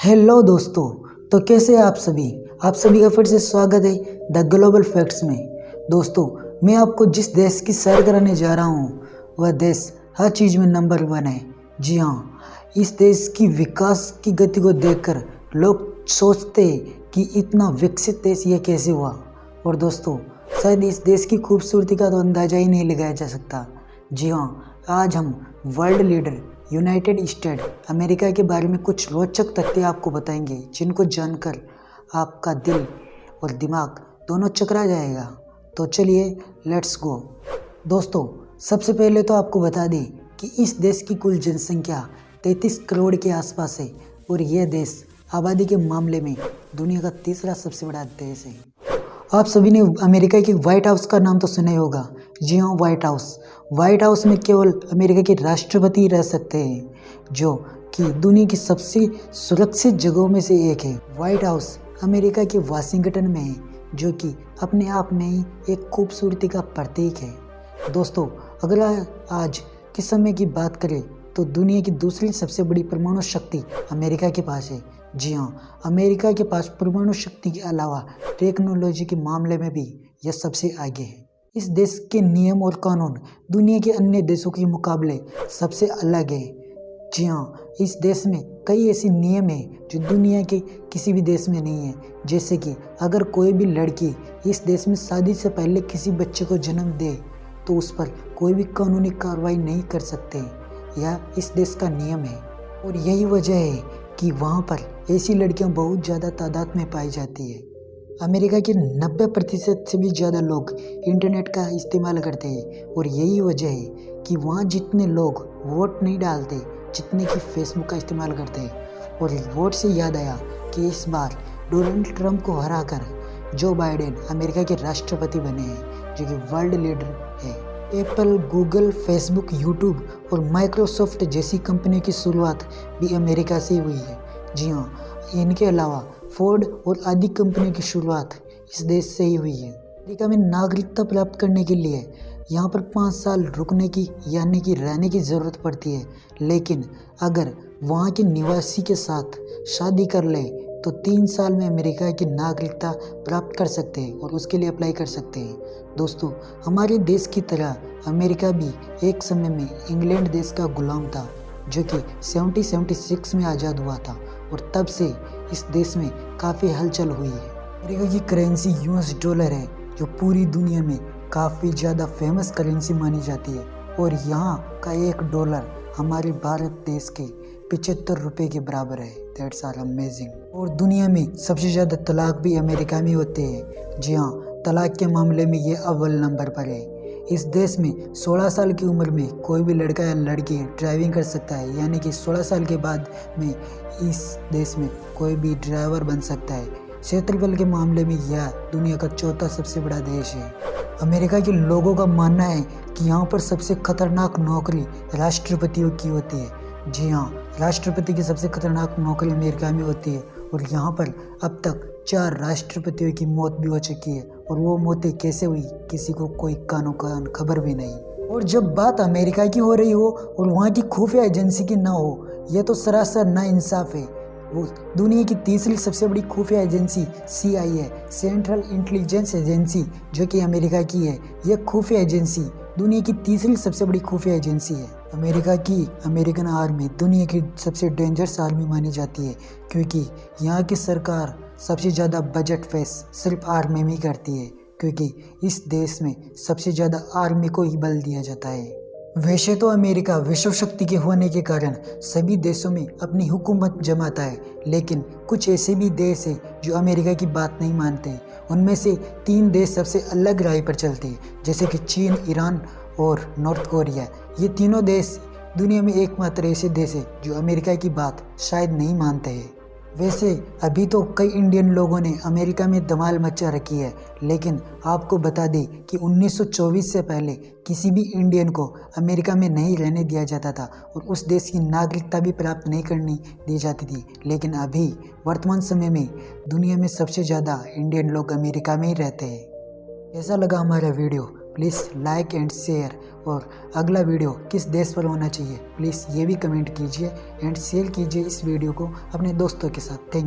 Hello दोस्तों। तो कैसे हैं आप सभी का फिर से स्वागत है द ग्लोबल फैक्ट्स में। दोस्तों, मैं आपको जिस देश की सैर कराने जा रहा हूँ वह देश हर चीज़ में नंबर 1 है। जी हाँ, इस देश की विकास की गति को देखकर लोग सोचते हैं कि इतना विकसित देश ये कैसे हुआ। और दोस्तों, शायद इस देश की खूबसूरती का तो अंदाज़ा ही नहीं लगाया जा सकता। जी हाँ, आज हम world leader United state America के बारे में कुछ रोचक तथ्य आपको बताएंगे, जिनको जानकर आपका दिल और दिमाग दोनों चकरा जाएगा। तो चलिए लेट्स गो। दोस्तों, सबसे पहले तो आपको बता दें कि इस देश की कुल जनसंख्या 33 करोड़ के आसपास है और यह देश आबादी के मामले में दुनिया का तीसरा सबसे बड़ा देश है। आप सभी ने अमेरिका के व्हाइट हाउस का नाम तो सुना ही होगा। जी हाँ, व्हाइट हाउस में केवल अमेरिका के राष्ट्रपति रह सकते हैं, जो कि दुनिया की सबसे सुरक्षित जगहों में से एक है। व्हाइट हाउस अमेरिका के वाशिंगटन में है, जो कि अपने आप में ही एक खूबसूरती का प्रतीक है। दोस्तों, अगर आज के समय की बात करें तो दुनिया की दूसरी सबसे बड़ी परमाणु शक्ति अमेरिका के पास है। जी हाँ, अमेरिका के पास परमाणु शक्ति के अलावा टेक्नोलॉजी के मामले में भी यह सबसे आगे है। इस देश के नियम और कानून दुनिया के अन्य देशों के मुकाबले सबसे अलग है। जी हाँ, इस देश में कई ऐसे नियम हैं जो दुनिया के किसी भी देश में नहीं है। जैसे कि अगर कोई भी लड़की इस देश में शादी से पहले किसी बच्चे को जन्म दे तो उस पर कोई भी कानूनी कार्रवाई नहीं कर सकते। यह इस देश का नियम है और यही वजह है कि वहाँ पर ऐसी लड़कियाँ बहुत ज़्यादा तादाद में पाई जाती है। अमेरिका के 90% से भी ज़्यादा लोग इंटरनेट का इस्तेमाल करते हैं और यही वजह है कि वहाँ जितने लोग वोट नहीं डालते जितने कि फेसबुक का इस्तेमाल करते हैं। और वोट से याद आया कि इस बार डोनाल्ड ट्रंप को हराकर जो बाइडेन अमेरिका के राष्ट्रपति बने हैं, जो कि वर्ल्ड लीडर है। एप्पल, गूगल, फेसबुक, यूट्यूब और माइक्रोसॉफ्ट जैसी कंपनियों की शुरुआत भी अमेरिका से हुई है। जी हाँ, इनके अलावा फोर्ड और आदि कंपनियों की शुरुआत इस देश से ही हुई है। अमेरिका में नागरिकता प्राप्त करने के लिए यहाँ पर 5 साल रुकने की यानी कि रहने की ज़रूरत पड़ती है, लेकिन अगर वहाँ के निवासी के साथ शादी कर ले तो 3 साल में अमेरिका की नागरिकता प्राप्त कर सकते हैं और उसके लिए अप्लाई कर सकते हैं। दोस्तों, हमारे देश की तरह अमेरिका भी एक समय में इंग्लैंड देश का गुलाम था, जो कि 1776 में आज़ाद हुआ था और तब से इस देश में काफ़ी हलचल हुई है। अमेरिका की करेंसी यूएस डॉलर है, जो पूरी दुनिया में काफ़ी ज़्यादा फेमस करेंसी मानी जाती है और यहाँ का $1 हमारे भारत देश के 75 रुपये के बराबर है। That's are amazing. और दुनिया में सबसे ज़्यादा तलाक भी अमेरिका में होते हैं। जी हाँ, तलाक के मामले में ये अव्वल नंबर पर है। इस देश में 16 साल की उम्र में कोई भी लड़का या लड़की ड्राइविंग कर सकता है, यानी कि 16 साल के बाद में इस देश में कोई भी ड्राइवर बन सकता है। क्षेत्रफल के मामले में यह दुनिया का चौथा सबसे बड़ा देश है। अमेरिका के लोगों का मानना है कि यहाँ पर सबसे खतरनाक नौकरी राष्ट्रपतियों की होती है। जी हाँ, राष्ट्रपति की सबसे खतरनाक नौकरी अमेरिका में होती है और यहाँ पर अब तक 4 राष्ट्रपतियों की मौत भी हो चुकी है और वो मौतें कैसे हुई किसी को कोई कानो कान खबर भी नहीं। और जब बात अमेरिका की हो रही हो और वहाँ की खुफिया एजेंसी की ना हो, यह तो सरासर नाइंसाफ है। वो दुनिया की तीसरी सबसे बड़ी खुफिया agency CIA, central intelligence agency, जो कि अमेरिका की है। यह खुफिया एजेंसी दुनिया की तीसरी सबसे बड़ी खुफिया एजेंसी है। अमेरिका की अमेरिकन आर्मी दुनिया की सबसे डेंजरस आर्मी मानी जाती है, क्योंकि यहाँ की सरकार सबसे ज़्यादा बजट फेस सिर्फ आर्मी में ही करती है, क्योंकि इस देश में सबसे ज़्यादा आर्मी को ही बल दिया जाता है। वैसे तो अमेरिका विश्व शक्ति के होने के कारण सभी देशों में अपनी हुकूमत जमाता है, लेकिन कुछ ऐसे भी देश हैं जो अमेरिका की बात नहीं मानते। उनमें से 3 देश सबसे अलग राय पर चलते हैं, जैसे कि चीन, ईरान और नॉर्थ कोरिया। ये तीनों देश दुनिया में एकमात्र ऐसे देश है जो अमेरिका की बात शायद नहीं मानते हैं। वैसे अभी तो कई इंडियन लोगों ने अमेरिका में धमाल मचा रखी है, लेकिन आपको बता दें कि 1924 से पहले किसी भी इंडियन को अमेरिका में नहीं रहने दिया जाता था और उस देश की नागरिकता भी प्राप्त नहीं करनी दी जाती थी। लेकिन अभी वर्तमान समय में दुनिया में सबसे ज़्यादा इंडियन लोग अमेरिका में ही रहते हैं। कैसा लगा हमारा video? Please like and share. और अगला वीडियो किस देश पर होना चाहिए प्लीज़ ये भी कमेंट कीजिए एंड शेयर कीजिए इस वीडियो को अपने दोस्तों के साथ। थैंक